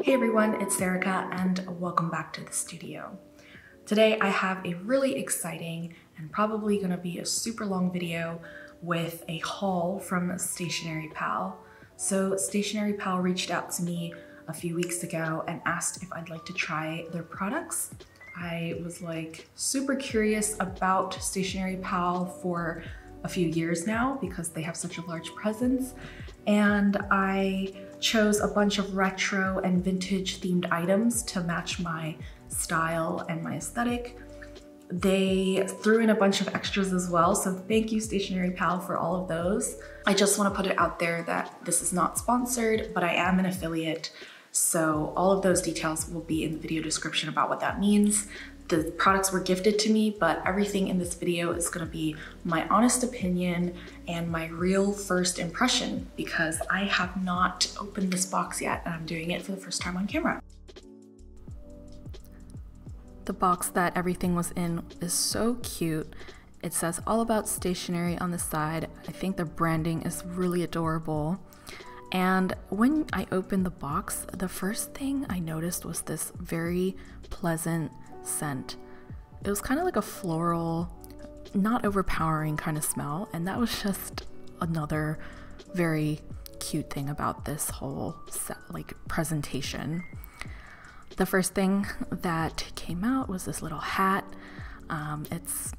Hey everyone, it's Erica and welcome back to the studio. Today I have a really exciting and probably gonna be a super long video with a haul from Stationery Pal. So Stationery Pal reached out to me a few weeks ago and asked if I'd like to try their products. I was like super curious about Stationery Pal for a few years now because they have such a large presence, and I chose a bunch of retro and vintage themed items to match my style and my aesthetic. They threw in a bunch of extras as well, so thank you Stationery Pal for all of those. I just want to put it out there that this is not sponsored, but I am an affiliate, so all of those details will be in the video description about what that means. The products were gifted to me, but everything in this video is gonna be my honest opinion and my real first impression because I have not opened this box yet and I'm doing it for the first time on camera. The box that everything was in is so cute. It says all about stationery on the side. I think the branding is really adorable. And when I opened the box, the first thing I noticed was this very pleasant scent. It was kind of like a floral, not overpowering kind of smell, and that was just another very cute thing about this whole set, like presentation. The first thing that came out was this little hat. It's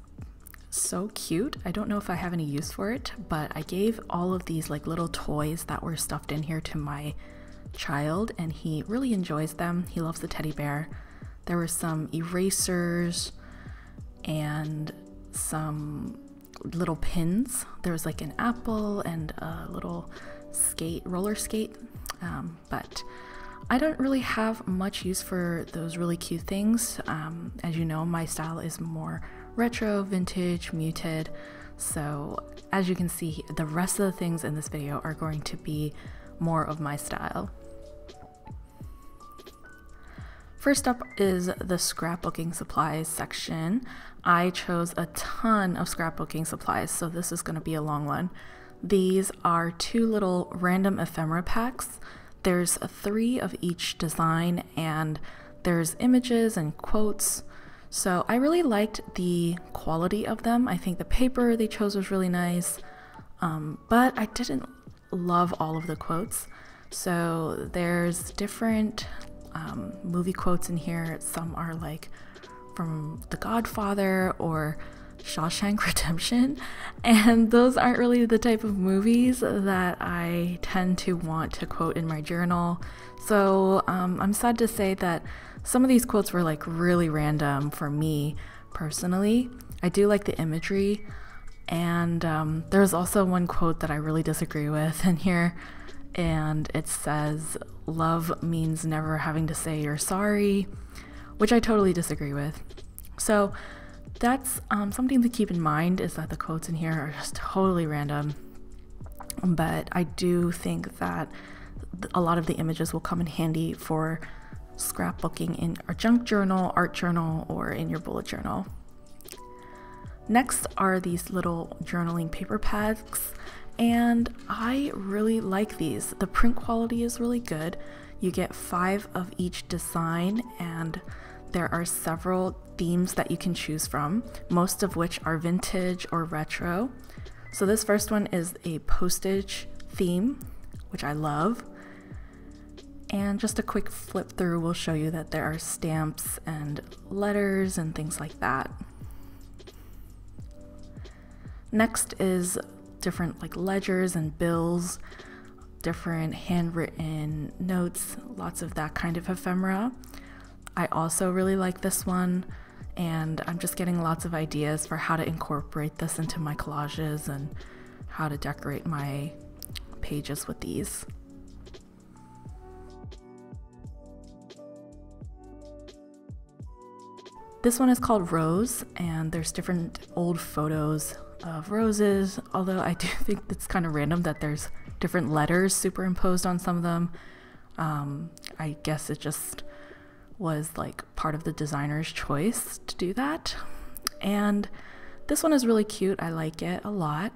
so cute. I don't know if I have any use for it, but I gave all of these like little toys that were stuffed in here to my child and he really enjoys them. He loves the teddy bear. There were some erasers and some little pins. There was like an apple and a little roller skate, but I don't really have much use for those really cute things. As you know, my style is more retro, vintage, muted. So as you can see, the rest of the things in this video are going to be more of my style. First up is the scrapbooking supplies section. I chose a ton of scrapbooking supplies, so this is going to be a long one. These are two little random ephemera packs. There's 3 of each design and there's images and quotes. So I really liked the quality of them. I think the paper they chose was really nice, but I didn't love all of the quotes. So there's different movie quotes in here. Some are like from The Godfather or Shawshank Redemption, and those aren't really the type of movies that I tend to want to quote in my journal. So I'm sad to say that some of these quotes were like really random for me personally. I do like the imagery, and there's also one quote that I really disagree with in here, and it says love means never having to say you're sorry, which I totally disagree with. So that's something to keep in mind, is that the quotes in here are just totally random, but I do think that a lot of the images will come in handy for scrapbooking in a junk journal, art journal, or in your bullet journal. Next are these little journaling paper packs, and I really like these. The print quality is really good. You get 5 of each design, and there are several themes that you can choose from, most of which are vintage or retro. So this first one is a postage theme, which I love. And just a quick flip through will show you that there are stamps and letters and things like that. Next is different like ledgers and bills, different handwritten notes, lots of that kind of ephemera. I also really like this one, and I'm just getting lots of ideas for how to incorporate this into my collages and how to decorate my pages with these. This one is called Rose, and there's different old photos of roses, although I do think it's kind of random that there's different letters superimposed on some of them. I guess it just was like part of the designer's choice to do that. And this one is really cute. I like it a lot.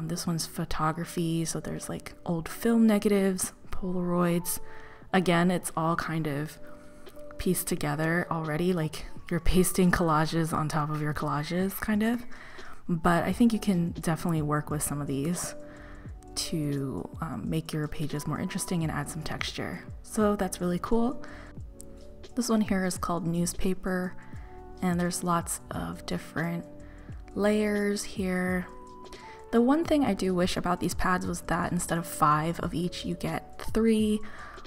This one's photography, so there's like old film negatives, Polaroids, Again, it's all kind of pieced together already, like you're pasting collages on top of your collages, kind of. But I think you can definitely work with some of these to make your pages more interesting and add some texture. So that's really cool. This one here is called newspaper, and there's lots of different layers here. The one thing I do wish about these pads was that instead of 5 of each, you get 3,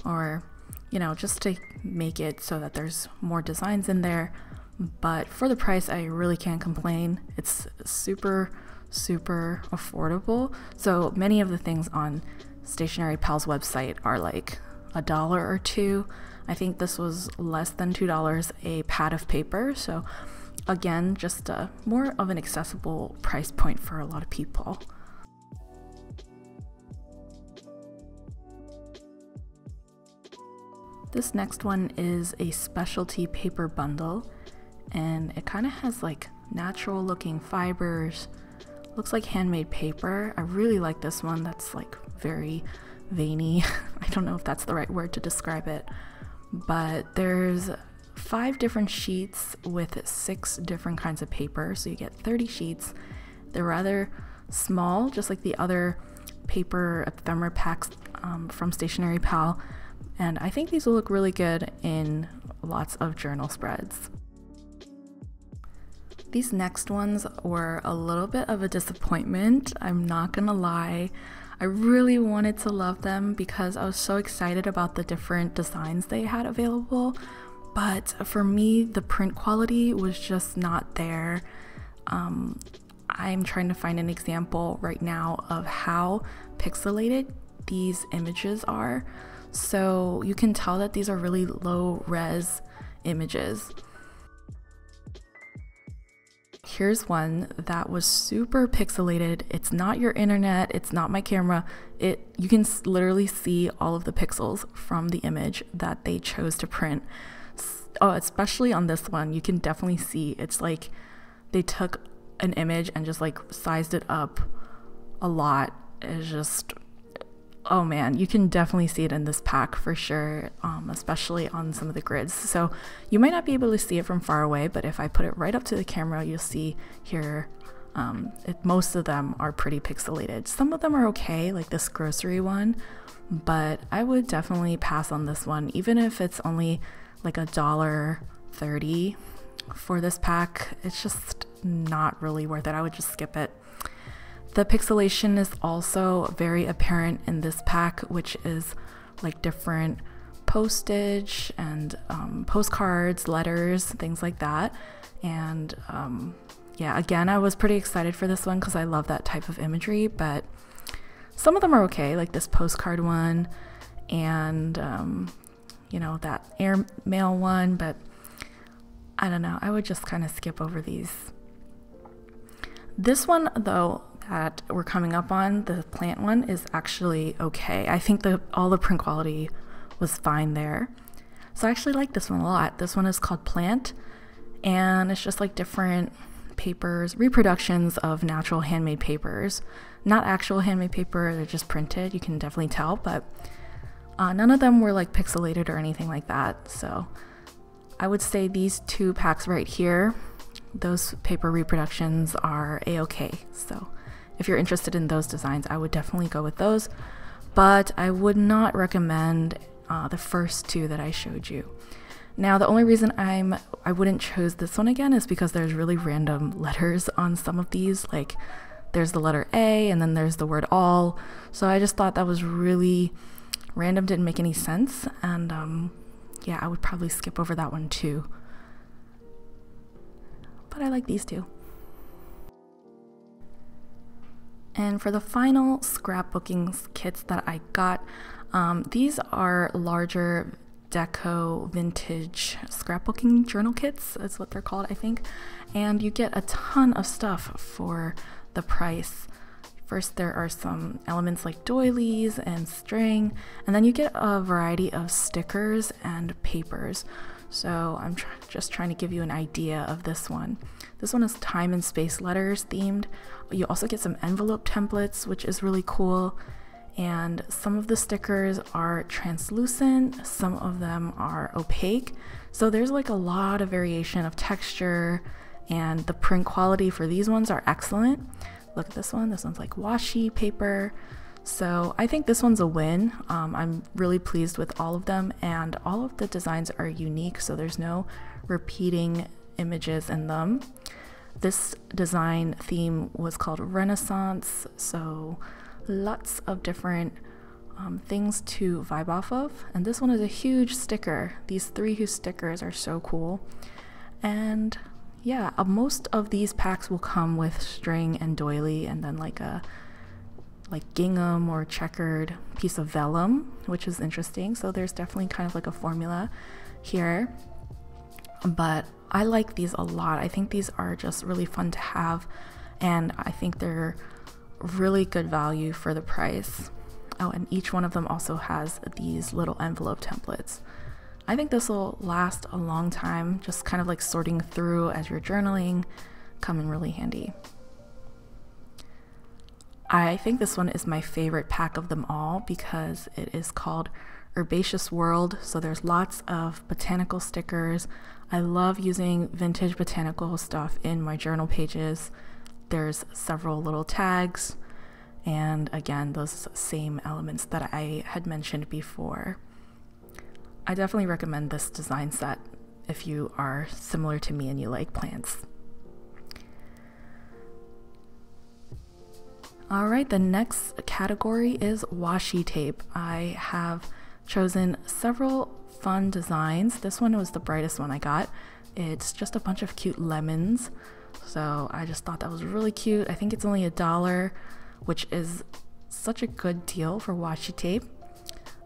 or you know, just to make it so that there's more designs in there. But for the price, I really can't complain. It's super affordable. So many of the things on Stationery Pal's website are like $1 or $2. I think this was less than $2 a pad of paper. So again, just more of an accessible price point for a lot of people. This next one is a specialty paper bundle, and it kind of has like natural looking fibers. Looks like handmade paper. I really like this one. That's like very veiny. I don't know if that's the right word to describe it, but there's 5 different sheets with 6 different kinds of paper, so you get 30 sheets. They're rather small, just like the other paper ephemera packs from Stationery Pal, and I think these will look really good in lots of journal spreads. These next ones were a little bit of a disappointment, I'm not gonna lie. I really wanted to love them because I was so excited about the different designs they had available, but for me, the print quality was just not there. I'm trying to find an example right now of how pixelated these images are. So you can tell that these are really low res images. Here's one that was super pixelated. It's not your internet, it's not my camera. You can literally see all of the pixels from the image that they chose to print. Oh, especially on this one, you can definitely see it's like they took an image and just like sized it up a lot. It's just, oh man, you can definitely see it in this pack for sure, especially on some of the grids. So you might not be able to see it from far away, but if I put it right up to the camera, you'll see here, most of them are pretty pixelated. Some of them are okay, like this grocery one, but I would definitely pass on this one, even if it's only like $1.30 for this pack. It's just not really worth it. I would just skip it. The pixelation is also very apparent in this pack, which is like different postage and postcards, letters, things like that. And yeah, again, I was pretty excited for this one because I love that type of imagery, but some of them are okay, like this postcard one and you know, that airmail one, but I don't know, I would just kind of skip over these. This one though that we're coming up on, the plant one, is actually okay. I think all the print quality was fine there. So I actually like this one a lot. This one is called Plant, and it's just like different papers, reproductions of natural handmade papers. Not actual handmade paper, they're just printed, you can definitely tell, but none of them were like pixelated or anything like that. So I would say these 2 packs right here, those paper reproductions are a-okay. So if you're interested in those designs, I would definitely go with those, but I would not recommend the first 2 that I showed you. Now, the only reason I wouldn't choose this one again is because there's really random letters on some of these, like there's the letter A and then there's the word all. So I just thought that was really random, didn't make any sense, and yeah, I would probably skip over that one too. But I like these 2. And for the final scrapbooking kits that I got, these are larger deco vintage scrapbooking journal kits, that's what they're called, I think, and you get a ton of stuff for the price. First, there are some elements like doilies and string, and then you get a variety of stickers and papers. So I'm just trying to give you an idea of this one. This one is time and space letters themed. You also get some envelope templates, which is really cool. and some of the stickers are translucent, some of them are opaque. So there's like a lot of variation of texture, and the print quality for these ones are excellent. Look at this one. This one's like washi paper. So I think this one's a win. I'm really pleased with all of them, and all of the designs are unique, so there's no repeating images in them. This design theme was called Renaissance, so lots of different things to vibe off of. And this one is a huge sticker. These 3 huge stickers are so cool. And yeah, most of these packs will come with string and doily, and then like a gingham or checkered piece of vellum, which is interesting. So there's definitely kind of like a formula here, but I like these a lot. I think these are just really fun to have, and I think they're really good value for the price. Oh, and each one of them also has these little envelope templates. I think this will last a long time, just kind of like sorting through as you're journaling, come in really handy. I think this one is my favorite pack of them all because it is called Herbaceous World. So there's lots of botanical stickers. I love using vintage botanical stuff in my journal pages. There's several little tags, and again, those same elements that I had mentioned before. I definitely recommend this design set if you are similar to me and you like plants. All right, the next category is washi tape. I have chosen several fun designs. This one was the brightest one I got. It's just a bunch of cute lemons. So I just thought that was really cute. I think it's only $1, which is such a good deal for washi tape.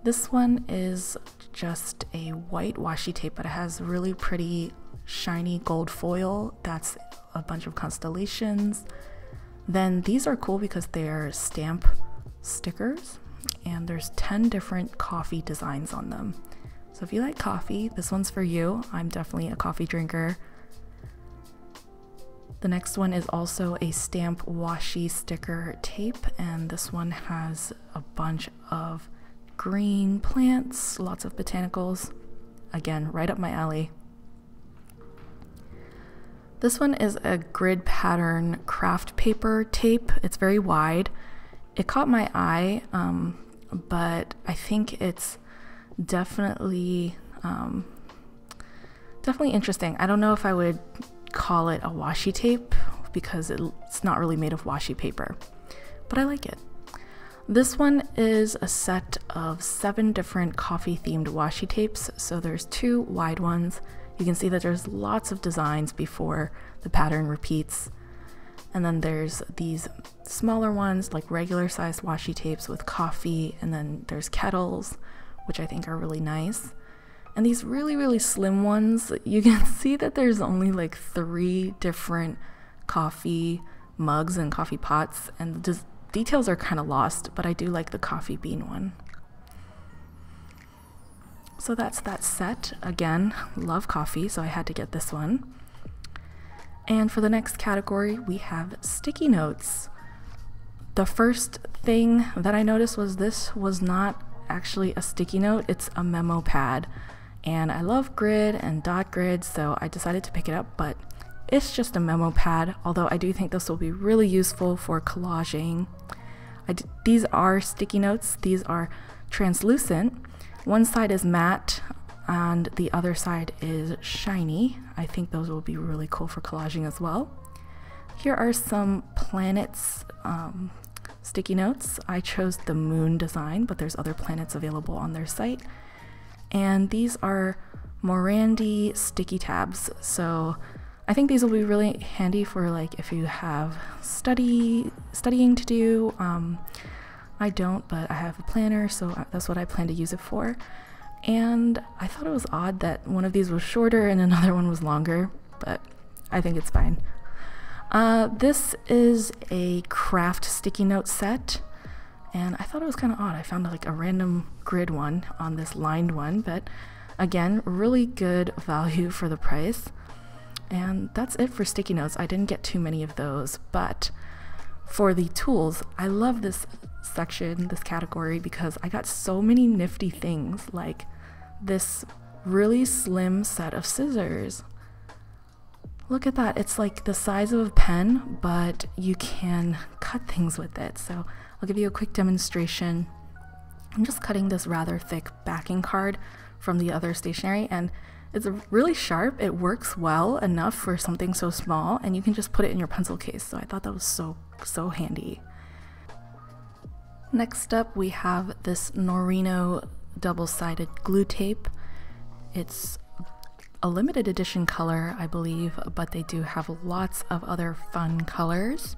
This one is just a white washi tape, but it has really pretty shiny gold foil. That's a bunch of constellations. Then these are cool because they're stamp stickers, and there's 10 different coffee designs on them. So if you like coffee, this one's for you. I'm definitely a coffee drinker. The next one is also a stamp washi sticker tape, and this one has a bunch of green plants, lots of botanicals. Again, right up my alley. This one is a grid pattern craft paper tape. It's very wide. It caught my eye, but I think it's definitely interesting. I don't know if I would call it a washi tape because it's not really made of washi paper, but I like it. This one is a set of 7 different coffee themed washi tapes. So there's 2 wide ones. You can see that there's lots of designs before the pattern repeats. And then there's these smaller ones, like regular sized washi tapes with coffee, and then there's kettles, which I think are really nice. And these really, really slim ones, you can see that there's only like 3 different coffee mugs and coffee pots, and the details are kind of lost, but I do like the coffee bean one. So that's that set. Again, love coffee, so I had to get this one. And for the next category, we have sticky notes. The first thing that I noticed was this was not actually a sticky note, it's a memo pad. And I love grid and dot grid, so I decided to pick it up, but it's just a memo pad, although I do think this will be really useful for collaging. These are sticky notes. These are translucent. One side is matte and the other side is shiny. I think those will be really cool for collaging as well. Here are some planets sticky notes. I chose the moon design, but there's other planets available on their site. And these are Morandi sticky tabs. So I think these will be really handy for like if you have studying to do. I don't, but I have a planner, so that's what I plan to use it for. And I thought it was odd that one of these was shorter and another one was longer, but I think it's fine. This is a craft sticky note set, and I thought it was kind of odd. I found like a random grid one on this lined one, but again, really good value for the price. And that's it for sticky notes. I didn't get too many of those, but for the tools, I love this section, this category, because I got so many nifty things, like this really slim set of scissors. Look at that, it's like the size of a pen, but you can cut things with it. So I'll give you a quick demonstration. I'm just cutting this rather thick backing card from the other stationery, and it's really sharp. It works well enough for something so small, and you can just put it in your pencil case. So I thought that was so handy. Next up, we have this Norino double-sided glue tape. It's a limited edition color, I believe, but they do have lots of other fun colors.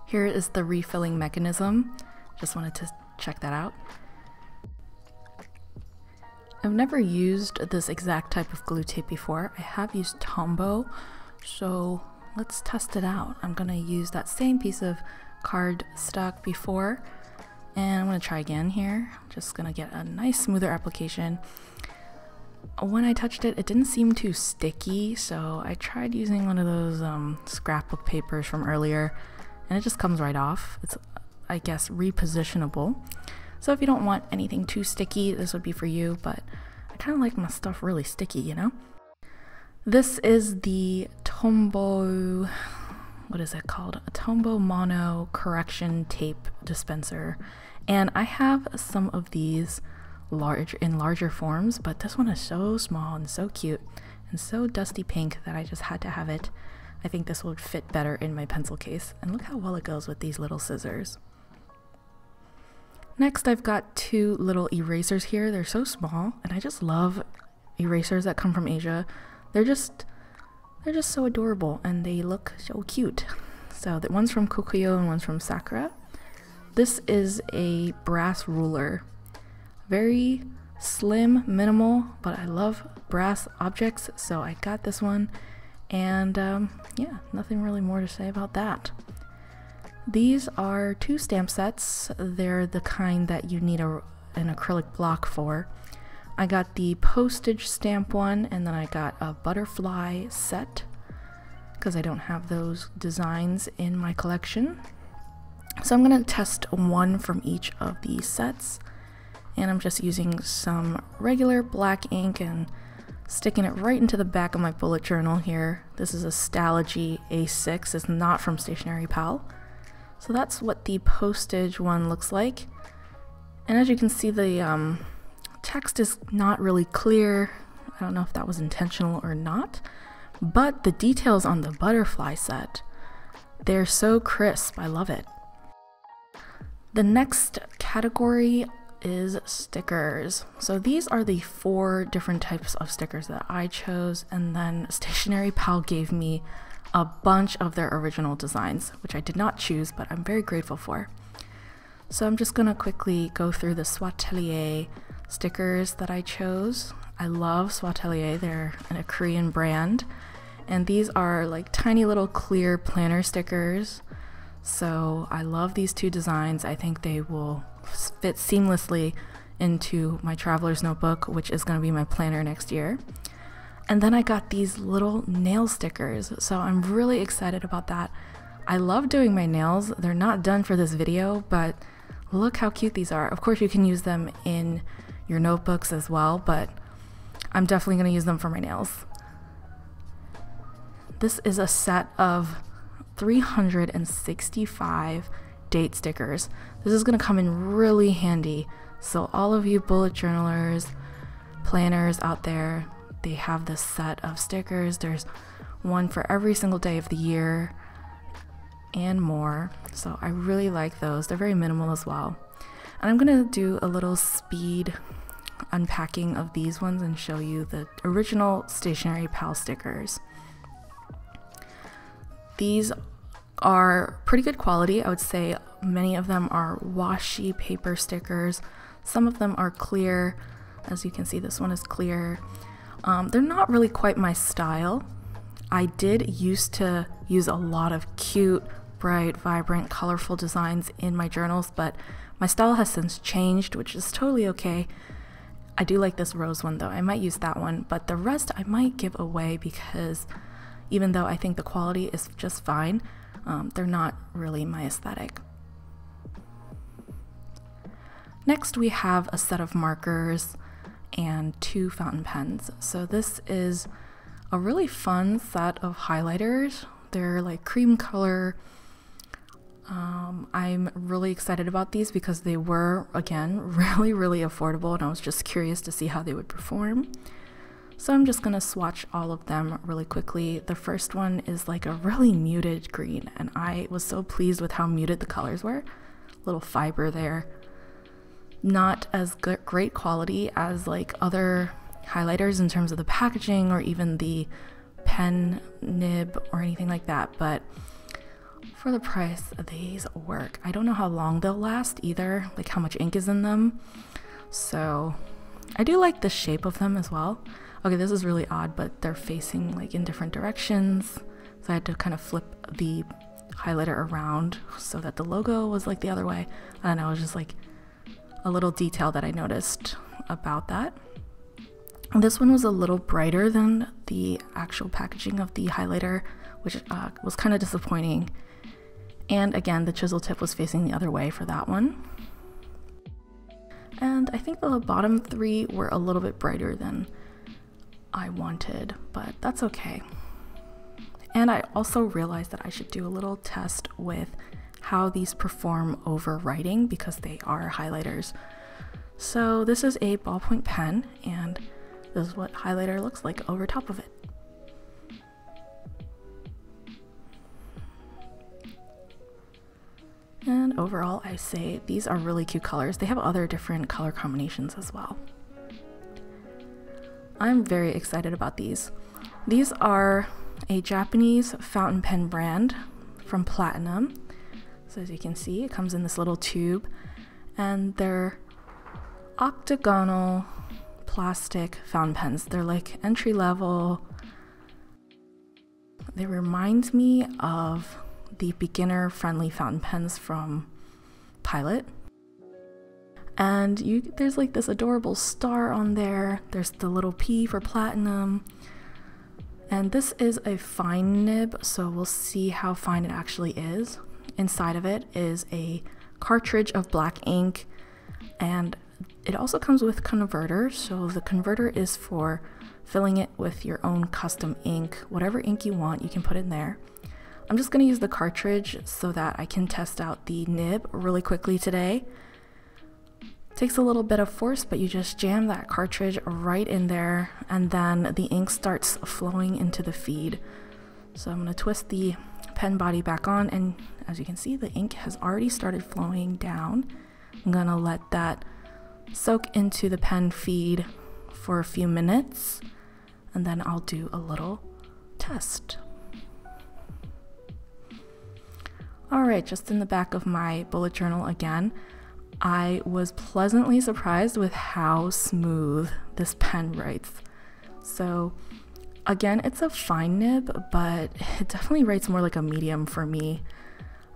Here is the refilling mechanism. Just wanted to check that out. I've never used this exact type of glue tape before. I have used Tombow, so let's test it out. I'm gonna use that same piece of card stock before, and I'm gonna try again here. Just gonna get a nice smoother application. When I touched it, it didn't seem too sticky, so I tried using one of those scrapbook papers from earlier, and it just comes right off. It's, I guess, repositionable. So if you don't want anything too sticky, this would be for you, but I kind of like my stuff really sticky, you know? This is the Tombow, what is it called? A Tombow Mono Correction Tape Dispenser. And I have some of these in larger forms, but this one is so small and so cute and so dusty pink that I just had to have it. I think this would fit better in my pencil case, and look how well it goes with these little scissors. Next, I've got two little erasers here. They're so small, and I just love erasers that come from Asia. They're just so adorable, and they look so cute. So the one's from Kokuyo and one's from Sakura. This is a brass ruler. Very slim, minimal, but I love brass objects, so I got this one, and yeah, nothing really more to say about that. These are two stamp sets. They're the kind that you need an acrylic block for. I got the postage stamp one, and then I got a butterfly set because I don't have those designs in my collection. So I'm going to test one from each of these sets. And I'm just using some regular black ink and sticking it right into the back of my bullet journal here. This is a Stalogy A6, it's not from Stationery Pal. So that's what the postage one looks like. And as you can see, the text is not really clear. I don't know if that was intentional or not, but the details on the butterfly set, they're so crisp, I love it. The next category is stickers. So these are the 4 different types of stickers that I chose, and then Stationery Pal gave me a bunch of their original designs, which I did not choose, but I'm very grateful for. So I'm just gonna quickly go through the Swatelier stickers that I chose. I love Swatelier, they're a Korean brand, and these are like tiny little clear planner stickers. So I love these 2 designs. I think they will fit seamlessly into my traveler's notebook, which is going to be my planner next year. And then I got these little nail stickers, so I'm really excited about that. I love doing my nails. They're not done for this video, but look how cute these are. Of course, you can use them in your notebooks as well, but I'm definitely going to use them for my nails. This is a set of 365 date stickers. This is going to come in really handy. So all of you bullet journalers, planners out there, they have this set of stickers. There's one for every single day of the year and more. So I really like those. They're very minimal as well. And I'm going to do a little speed unpacking of these ones and show you the original Stationery Pal stickers. These are pretty good quality. I would say many of them are washi paper stickers. Some of them are clear. As you can see, this one is clear. They're not really quite my style. I did used to use a lot of cute, bright, vibrant, colorful designs in my journals, but my style has since changed, which is totally okay. I do like this rose one though. I might use that one, but the rest I might give away because even though I think the quality is just fine, they're not really my aesthetic. Next, we have a set of markers and 2 fountain pens. So this is a really fun set of highlighters. They're like cream color. I'm really excited about these because they were, again, really affordable, and I was just curious to see how they would perform. So I'm just gonna swatch all of them really quickly. The first one is like a really muted green, and I was so pleased with how muted the colors were. Little fiber there. Not as great quality as like other highlighters in terms of the packaging or even the pen nib or anything like that, but for the price, these work. I don't know how long they'll last either, like how much ink is in them. So I do like the shape of them as well. Okay, this is really odd, but they're facing like in different directions. So I had to kind of flip the highlighter around so that the logo was like the other way. And I was just like a little detail that I noticed about that. And this one was a little brighter than the actual packaging of the highlighter, which was kind of disappointing. And again, the chisel tip was facing the other way for that one. And I think the bottom 3 were a little bit brighter than I wanted, but that's okay. And I also realized that I should do a little test with how these perform over writing because they are highlighters. So this is a ballpoint pen, and this is what highlighter looks like over top of it. And overall, I say these are really cute colors. They have other different color combinations as well. I'm very excited about these. These are a Japanese fountain pen brand from Platinum. So as you can see, it comes in this little tube, and they're octagonal plastic fountain pens. They're like entry level. They remind me of the beginner friendly fountain pens from Pilot. And there's like this adorable star on there. There's the little P for platinum. And this is a fine nib, so we'll see how fine it actually is. Inside of it is a cartridge of black ink, and it also comes with converter. So the converter is for filling it with your own custom ink. Whatever ink you want, you can put in there. I'm just going to use the cartridge so that I can test out the nib really quickly today. Takes a little bit of force, but you just jam that cartridge right in there, and then the ink starts flowing into the feed. So I'm going to twist the pen body back on, and as you can see, the ink has already started flowing down. I'm going to let that soak into the pen feed for a few minutes, and then I'll do a little test. Alright, just in the back of my bullet journal again, I was pleasantly surprised with how smooth this pen writes. So again, it's a fine nib, but it definitely writes more like a medium for me.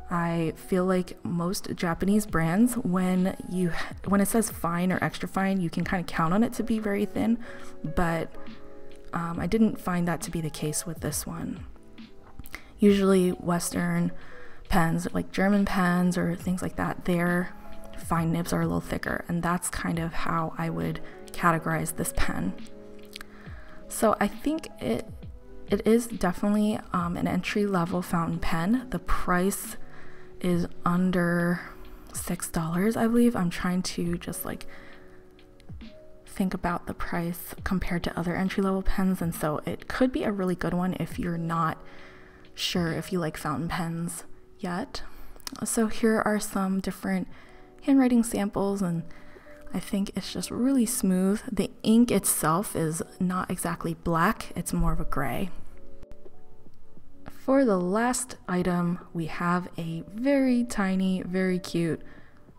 I feel like most Japanese brands, when it says fine or extra fine, you can kind of count on it to be very thin, but I didn't find that to be the case with this one. Usually Western pens, like German pens or things like that, their fine nibs are a little thicker, and that's kind of how I would categorize this pen. So I think it is definitely an entry-level fountain pen. The price is under $6, I believe. I'm trying to just like think about the price compared to other entry-level pens, and so it could be a really good one if you're not sure if you like fountain pens yet. So here are some different handwriting samples, and I think it's just really smooth. The ink itself is not exactly black, it's more of a gray. For the last item, we have a very tiny, very cute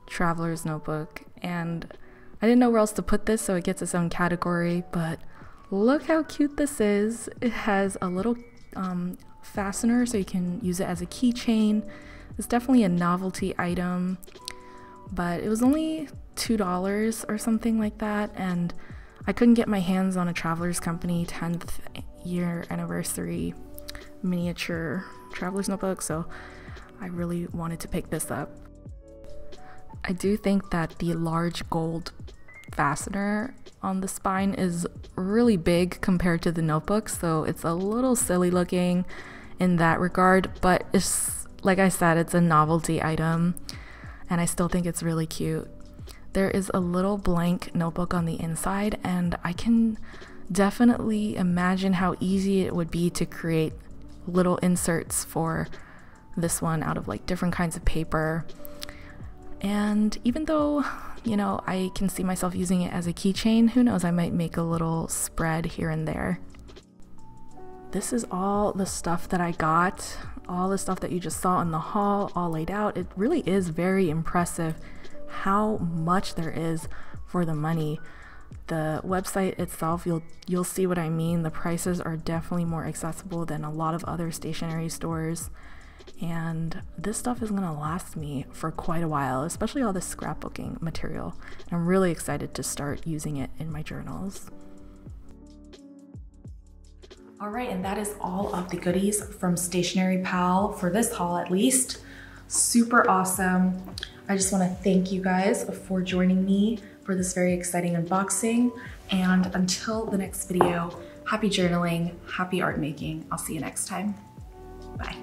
traveler's notebook, and I didn't know where else to put this, so it gets its own category, but look how cute this is. It has a little fastener so you can use it as a keychain. It's definitely a novelty item, but it was only $2 or something like that, and I couldn't get my hands on a Traveler's Company 10th year anniversary miniature traveler's notebook, so I really wanted to pick this up. I do think that the large gold fastener on the spine is really big compared to the notebook, so it's a little silly looking in that regard, but it's, like I said, it's a novelty item and I still think it's really cute. There is a little blank notebook on the inside, and I can definitely imagine how easy it would be to create little inserts for this one out of like different kinds of paper. And even though, you know, I can see myself using it as a keychain, who knows, I might make a little spread here and there. This is all the stuff that I got, all the stuff that you just saw in the haul, all laid out. It really is very impressive how much there is for the money. The website itself, you'll see what I mean. The prices are definitely more accessible than a lot of other stationery stores. And this stuff is gonna last me for quite a while, especially all this scrapbooking material. I'm really excited to start using it in my journals. All right, and that is all of the goodies from Stationery Pal for this haul, at least. Super awesome. I just wanna thank you guys for joining me for this very exciting unboxing. And until the next video, happy journaling, happy art making. I'll see you next time. Bye.